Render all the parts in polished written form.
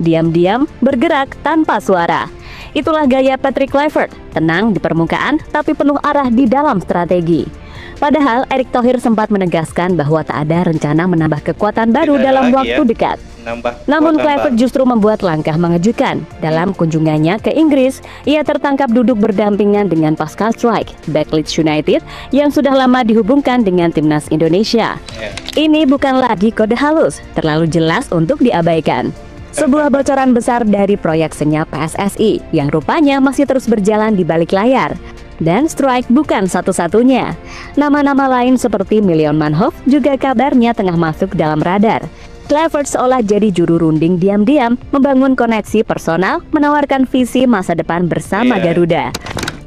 diam-diam bergerak tanpa suara. Itulah gaya Patrick Kluivert, tenang di permukaan tapi penuh arah di dalam strategi. Padahal Erick Thohir sempat menegaskan bahwa tak ada rencana menambah kekuatan baru dalam waktu dekat. Namun Kluivert justru membuat langkah mengejutkan. Dalam kunjungannya ke Inggris, ia tertangkap duduk berdampingan dengan Pascal Struijk, bek Leeds United yang sudah lama dihubungkan dengan timnas Indonesia. Ini bukan lagi kode halus, terlalu jelas untuk diabaikan. Sebuah bocoran besar dari proyek senyap PSSI yang rupanya masih terus berjalan di balik layar. Dan Struijk bukan satu-satunya. Nama-nama lain seperti Million Manhoef juga kabarnya tengah masuk dalam radar. Kluivert seolah jadi juru runding diam-diam, membangun koneksi personal, menawarkan visi masa depan bersama Garuda.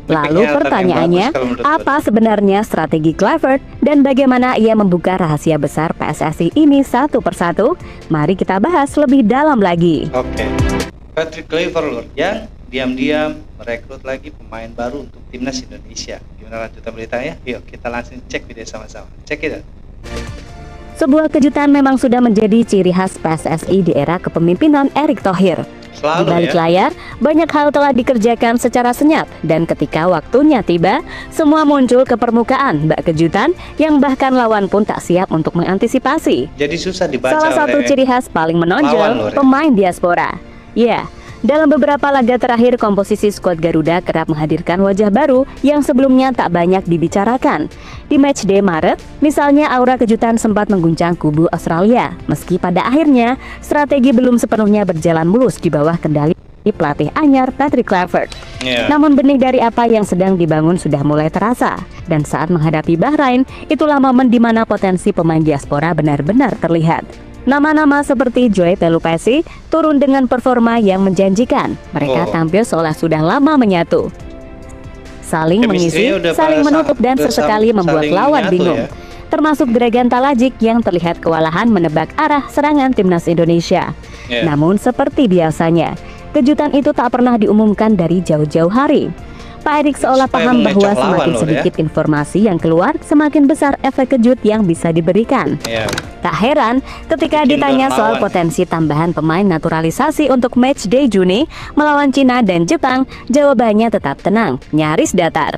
Lalu pertanyaannya, apa sebenarnya strategi Kluivert dan bagaimana ia membuka rahasia besar PSSI ini satu persatu? Mari kita bahas lebih dalam lagi. Oke. Patrick Kluivert yang diam-diam merekrut lagi pemain baru untuk timnas Indonesia. Gimana lanjutan beritanya? Yuk kita langsung cek video sama-sama. Cek itu. Sebuah kejutan memang sudah menjadi ciri khas PSSI di era kepemimpinan Erick Thohir. Di balik layar, banyak hal telah dikerjakan secara senyap dan ketika waktunya tiba, semua muncul ke permukaan bak kejutan yang bahkan lawan pun tak siap untuk mengantisipasi. Jadi susah dibaca. Salah satu ciri khas paling menonjol, pemain diaspora. Ya, dalam beberapa laga terakhir komposisi skuad Garuda kerap menghadirkan wajah baru yang sebelumnya tak banyak dibicarakan. Di matchday Maret, misalnya aura kejutan sempat mengguncang kubu Australia, meski pada akhirnya strategi belum sepenuhnya berjalan mulus di bawah kendali pelatih anyar Patrick Kluivert. Namun benih dari apa yang sedang dibangun sudah mulai terasa, dan saat menghadapi Bahrain, itulah momen di mana potensi pemain diaspora benar-benar terlihat. Nama-nama seperti Joey Pelupessy turun dengan performa yang menjanjikan. Mereka tampil seolah sudah lama menyatu, saling mengisi, saling menutup dan sesekali membuat lawan bingung. Termasuk Dragan Talajic yang terlihat kewalahan menebak arah serangan timnas Indonesia. Namun seperti biasanya, kejutan itu tak pernah diumumkan dari jauh-jauh hari. Pak Erick seolah paham bahwa semakin sedikit informasi yang keluar, semakin besar efek kejut yang bisa diberikan. Tak heran ketika ditanya soal potensi tambahan pemain naturalisasi untuk matchday Juni melawan Cina dan Jepang, jawabannya tetap tenang, nyaris datar.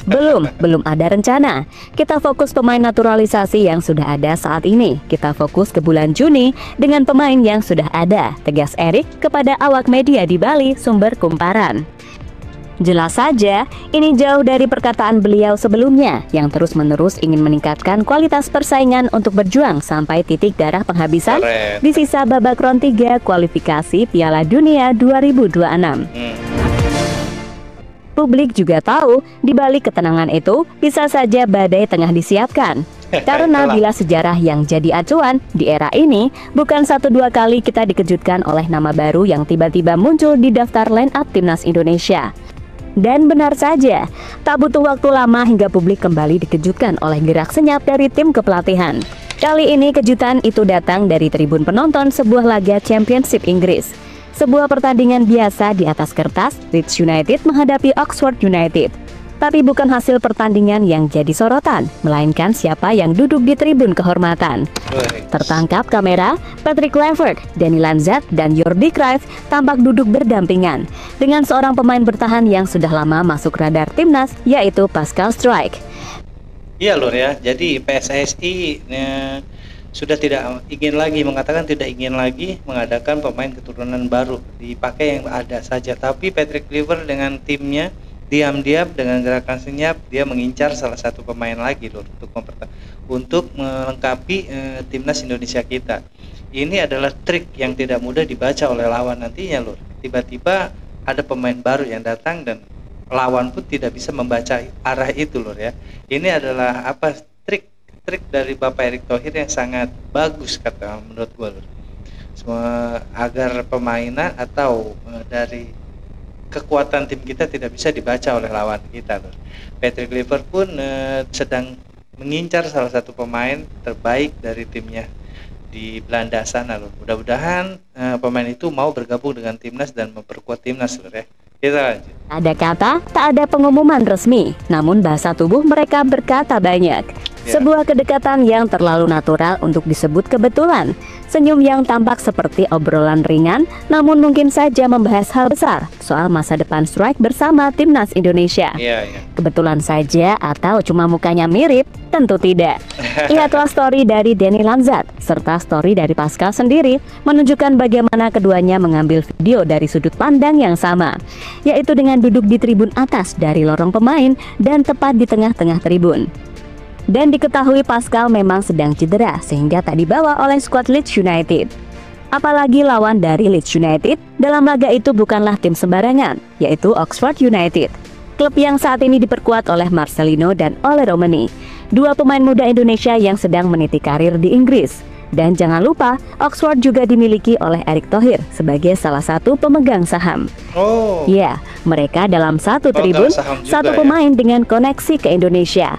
Belum ada rencana. Kita fokus pemain naturalisasi yang sudah ada saat ini. Kita fokus ke bulan Juni dengan pemain yang sudah ada, tegas Erick kepada awak media di Bali, sumber kumparan. Jelas saja, ini jauh dari perkataan beliau sebelumnya yang terus-menerus ingin meningkatkan kualitas persaingan untuk berjuang sampai titik darah penghabisan di sisa babak round 3 kualifikasi Piala Dunia 2026. Publik juga tahu, di balik ketenangan itu bisa saja badai tengah disiapkan. Karena bila sejarah yang jadi acuan di era ini, bukan 1-2 kali kita dikejutkan oleh nama baru yang tiba-tiba muncul di daftar line up timnas Indonesia. Dan benar saja, tak butuh waktu lama hingga publik kembali dikejutkan oleh gerak senyap dari tim kepelatihan. Kali ini kejutan itu datang dari tribun penonton sebuah laga Championship Inggris. Sebuah pertandingan biasa di atas kertas, Leeds United menghadapi Oxford United. Tapi bukan hasil pertandingan yang jadi sorotan, melainkan siapa yang duduk di tribun kehormatan. Tertangkap kamera, Patrick Kluivert, Danny Lanzat, dan Jordi Cruyff tampak duduk berdampingan dengan seorang pemain bertahan yang sudah lama masuk radar timnas, yaitu Pascal Struijk. Iya Lur ya, jadi PSSI sudah tidak ingin lagi, mengatakan tidak ingin lagi mengadakan pemain keturunan baru, dipakai yang ada saja. Tapi Patrick Kluivert dengan timnya diam-diam dengan gerakan senyap dia mengincar salah satu pemain lagi Lur untuk melengkapi timnas Indonesia kita. Ini adalah trik yang tidak mudah dibaca oleh lawan nantinya Lur. Tiba-tiba ada pemain baru yang datang dan lawan pun tidak bisa membaca arah itu Lur ya. Ini adalah trik dari Bapak Erick Thohir yang sangat bagus kata menurut gue Lur. Semua agar permainan atau dari kekuatan tim kita tidak bisa dibaca oleh lawan kita Lur. Patrick Kluivert pun sedang mengincar salah satu pemain terbaik dari timnya di Belanda sana Lur. Mudah-mudahan pemain itu mau bergabung dengan timnas dan memperkuat timnas Lur ya. Kita lanjut. Ada kata, tak ada pengumuman resmi, namun bahasa tubuh mereka berkata banyak. Sebuah kedekatan yang terlalu natural untuk disebut kebetulan. Senyum yang tampak seperti obrolan ringan, namun mungkin saja membahas hal besar soal masa depan Strike bersama timnas Indonesia. Kebetulan saja atau cuma mukanya mirip? Tentu tidak. Lihatlah story dari Denny Lanzat serta story dari Pascal sendiri menunjukkan bagaimana keduanya mengambil video dari sudut pandang yang sama, yaitu dengan duduk di tribun atas dari lorong pemain dan tepat di tengah-tengah tribun. Dan diketahui Pascal memang sedang cedera sehingga tak dibawa oleh skuad Leeds United. Apalagi lawan dari Leeds United dalam laga itu bukanlah tim sembarangan, yaitu Oxford United. Klub yang saat ini diperkuat oleh Marcelino dan Ole Romani, dua pemain muda Indonesia yang sedang meniti karir di Inggris. Dan jangan lupa, Oxford juga dimiliki oleh Erick Thohir sebagai salah satu pemegang saham. Ya, mereka dalam satu tribun, satu pemain dengan koneksi ke Indonesia.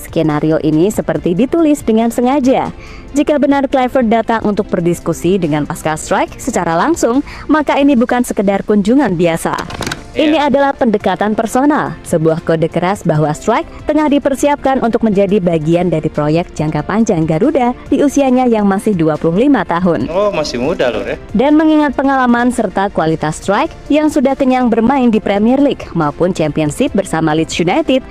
Skenario ini seperti ditulis dengan sengaja. Jika benar Kluivert datang untuk berdiskusi dengan Pascal Strike secara langsung, maka ini bukan sekedar kunjungan biasa. Ini adalah pendekatan personal, sebuah kode keras bahwa Strike tengah dipersiapkan untuk menjadi bagian dari proyek jangka panjang Garuda di usianya yang masih 25 tahun. Masih muda loh ya. Dan mengingat pengalaman serta kualitas Strike yang sudah kenyang bermain di Premier League maupun Championship bersama Leeds United,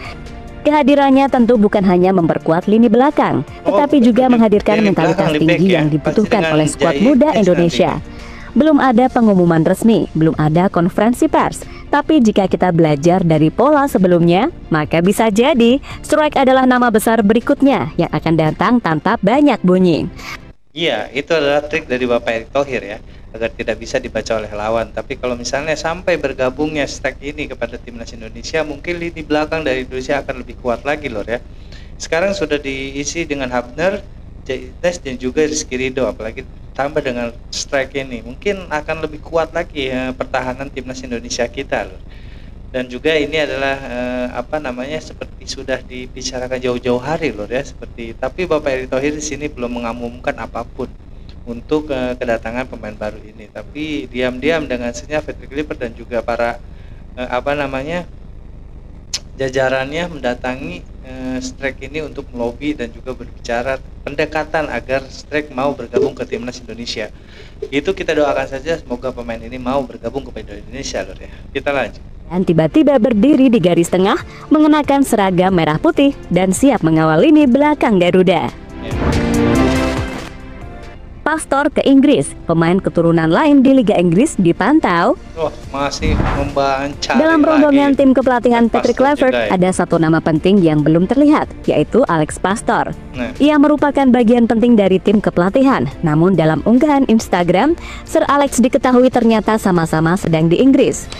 kehadirannya tentu bukan hanya memperkuat lini belakang, tetapi juga menghadirkan mentalitas tinggi yang dibutuhkan oleh skuad muda Indonesia. Belum ada pengumuman resmi, belum ada konferensi pers, tapi jika kita belajar dari pola sebelumnya, maka bisa jadi Strike adalah nama besar berikutnya yang akan datang tanpa banyak bunyi. Iya, itu adalah trik dari Bapak Erick Thohir ya, agar tidak bisa dibaca oleh lawan. Tapi kalau misalnya sampai bergabungnya Strike ini kepada timnas Indonesia, mungkin lini belakang dari Indonesia akan lebih kuat lagi loh ya. Sekarang sudah diisi dengan Hafner, Jaides dan juga Rizky Ridho, apalagi tambah dengan Strike ini, mungkin akan lebih kuat lagi ya, pertahanan timnas Indonesia kita loh. Dan juga ini adalah seperti sudah dibicarakan jauh-jauh hari loh ya, tapi Bapak Erick Thohir di sini belum mengumumkan apapun untuk kedatangan pemain baru ini. Tapi diam-diam dengan senyap Patrick Kluivert dan juga para jajarannya mendatangi Strike ini untuk melobi dan juga berbicara pendekatan agar Strike mau bergabung ke timnas Indonesia. Itu kita doakan saja semoga pemain ini mau bergabung kepada Indonesia loh ya. Kita lanjut. Dan tiba-tiba berdiri di garis tengah mengenakan seragam merah putih dan siap mengawal lini belakang Garuda. Pastor ke Inggris, pemain keturunan lain di Liga Inggris dipantau. Masih membaca. Dalam rombongan tim kepelatihan Patrick Kluivert ada satu nama penting yang belum terlihat, yaitu Alex Pastor. Ia merupakan bagian penting dari tim kepelatihan. Namun dalam unggahan Instagram, Sir Alex diketahui ternyata sama-sama sedang di Inggris.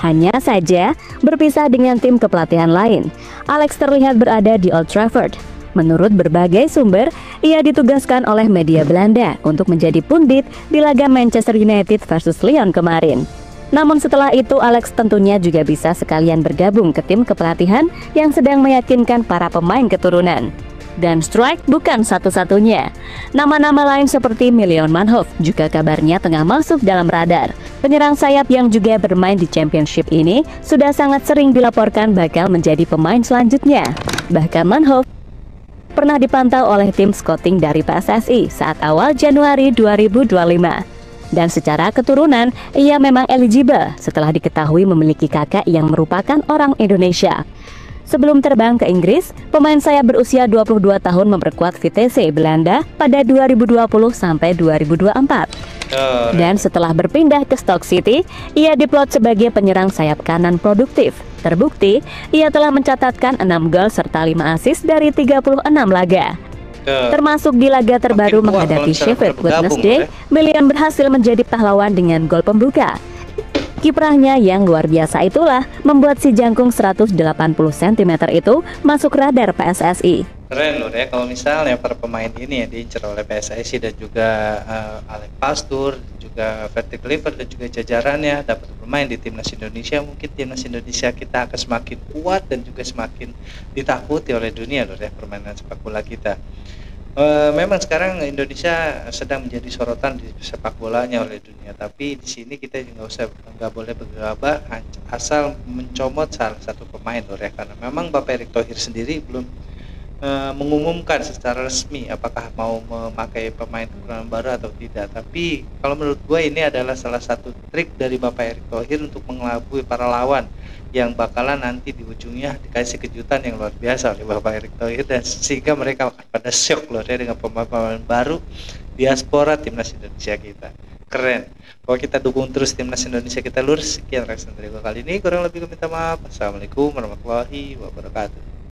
Hanya saja berpisah dengan tim kepelatihan lain. Alex terlihat berada di Old Trafford. Menurut berbagai sumber, ia ditugaskan oleh media Belanda untuk menjadi pundit di laga Manchester United versus Lyon kemarin. Namun setelah itu Alex tentunya juga bisa sekalian bergabung ke tim kepelatihan yang sedang meyakinkan para pemain keturunan. Dan Strike bukan satu-satunya. Nama-nama lain seperti Mylion Manhoef juga kabarnya tengah masuk dalam radar. Penyerang sayap yang juga bermain di Championship ini sudah sangat sering dilaporkan bakal menjadi pemain selanjutnya. Bahkan Manhoef pernah dipantau oleh tim scouting dari PSSI saat awal Januari 2025. Dan secara keturunan, ia memang eligible setelah diketahui memiliki kakak yang merupakan orang Indonesia. Sebelum terbang ke Inggris, pemain sayap berusia 22 tahun memperkuat Vitesse Belanda pada 2020 sampai 2024. Dan setelah berpindah ke Stoke City, ia diplot sebagai penyerang sayap kanan produktif. Terbukti, ia telah mencatatkan 6 gol serta 5 assist dari 36 laga. Termasuk di laga terbaru menghadapi Sheffield Wednesday, Mylion berhasil menjadi pahlawan dengan gol pembuka. Kiprahnya yang luar biasa itulah membuat si jangkung 180 cm itu masuk radar PSSI. Keren loh ya kalau misalnya para pemain ini yang diincar oleh PSSI dan juga Alex Pastor, juga Patrick Kluivert dan juga jajarannya dapat bermain di timnas Indonesia, mungkin timnas Indonesia kita akan semakin kuat dan juga semakin ditakuti oleh dunia loh ya permainan sepak bola kita. Memang sekarang Indonesia sedang menjadi sorotan di sepak bolanya oleh dunia, tapi di sini kita nggak boleh bergabah asal mencomot salah satu pemain loh ya, karena memang Bapak Erick Thohir sendiri belum mengumumkan secara resmi apakah mau memakai pemain turunan baru atau tidak. Tapi kalau menurut gue ini adalah salah satu trik dari Bapak Erick Thohir untuk mengelabui para lawan yang bakalan nanti di ujungnya dikasih kejutan yang luar biasa oleh Bapak Erick Thohir, dan sehingga mereka akan pada shock loh ya dengan pemain-pemain baru diaspora timnas Indonesia kita. Keren. Kalau kita dukung terus timnas Indonesia kita lurus. Sekian reaction dari gue kali ini, kurang lebih gue minta maaf. Assalamualaikum warahmatullahi wabarakatuh.